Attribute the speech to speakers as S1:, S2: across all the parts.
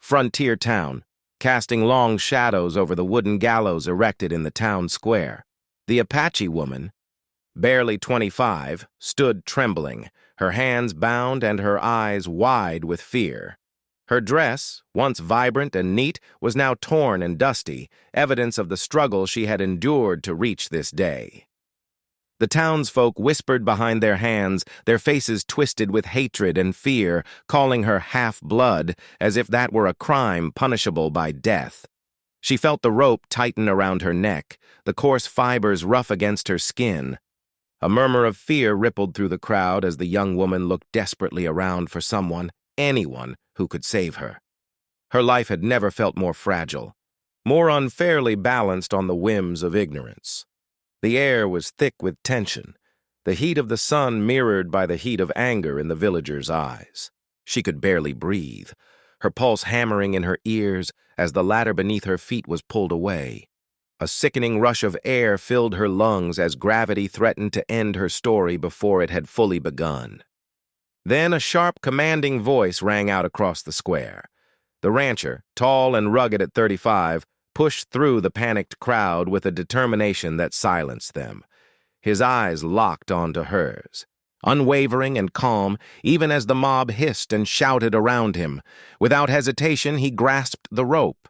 S1: frontier town, casting long shadows over the wooden gallows erected in the town square. The Apache woman, barely 25, stood trembling, her hands bound and her eyes wide with fear. Her dress, once vibrant and neat, was now torn and dusty, evidence of the struggle she had endured to reach this day. The townsfolk whispered behind their hands, their faces twisted with hatred and fear, calling her half-blood, as if that were a crime punishable by death. She felt the rope tighten around her neck, the coarse fibers rough against her skin. A murmur of fear rippled through the crowd as the young woman looked desperately around for someone, anyone, who could save her. Her life had never felt more fragile, more unfairly balanced on the whims of ignorance. The air was thick with tension, the heat of the sun mirrored by the heat of anger in the villagers' eyes. She could barely breathe, her pulse hammering in her ears as the ladder beneath her feet was pulled away. A sickening rush of air filled her lungs as gravity threatened to end her story before it had fully begun. Then a sharp, commanding voice rang out across the square. The rancher, tall and rugged at 35, pushed through the panicked crowd with a determination that silenced them. His eyes locked onto hers, unwavering and calm, even as the mob hissed and shouted around him. Without hesitation, he grasped the rope,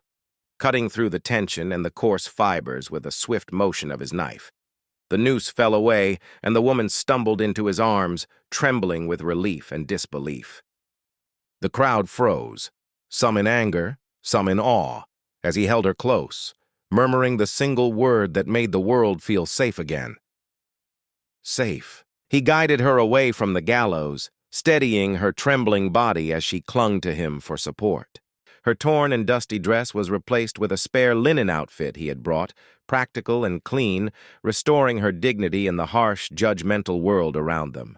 S1: cutting through the tension and the coarse fibers with a swift motion of his knife. The noose fell away, and the woman stumbled into his arms, trembling with relief and disbelief. The crowd froze, some in anger, some in awe, as he held her close, murmuring the single word that made the world feel safe again. Safe. He guided her away from the gallows, steadying her trembling body as she clung to him for support. Her torn and dusty dress was replaced with a spare linen outfit he had brought, practical and clean, restoring her dignity in the harsh, judgmental world around them.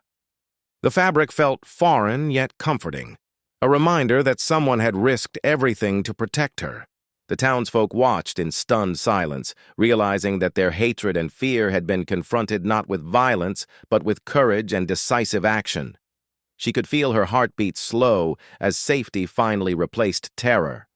S1: The fabric felt foreign yet comforting, a reminder that someone had risked everything to protect her. The townsfolk watched in stunned silence, realizing that their hatred and fear had been confronted not with violence, but with courage and decisive action. She could feel her heartbeat slow as safety finally replaced terror.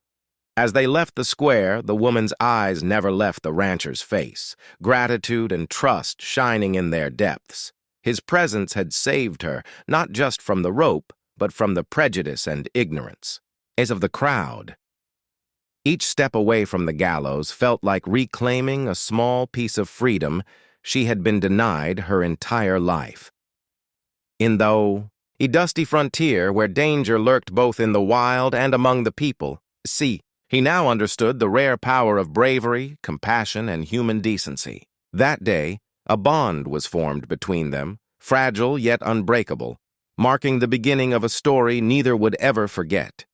S1: As they left the square, the woman's eyes never left the rancher's face, gratitude and trust shining in their depths. His presence had saved her, not just from the rope, but from the prejudice and ignorance. As of the crowd, each step away from the gallows felt like reclaiming a small piece of freedom she had been denied her entire life. In the dusty frontier where danger lurked both in the wild and among the people, he now understood the rare power of bravery, compassion, and human decency. That day, a bond was formed between them, fragile yet unbreakable, marking the beginning of a story neither would ever forget.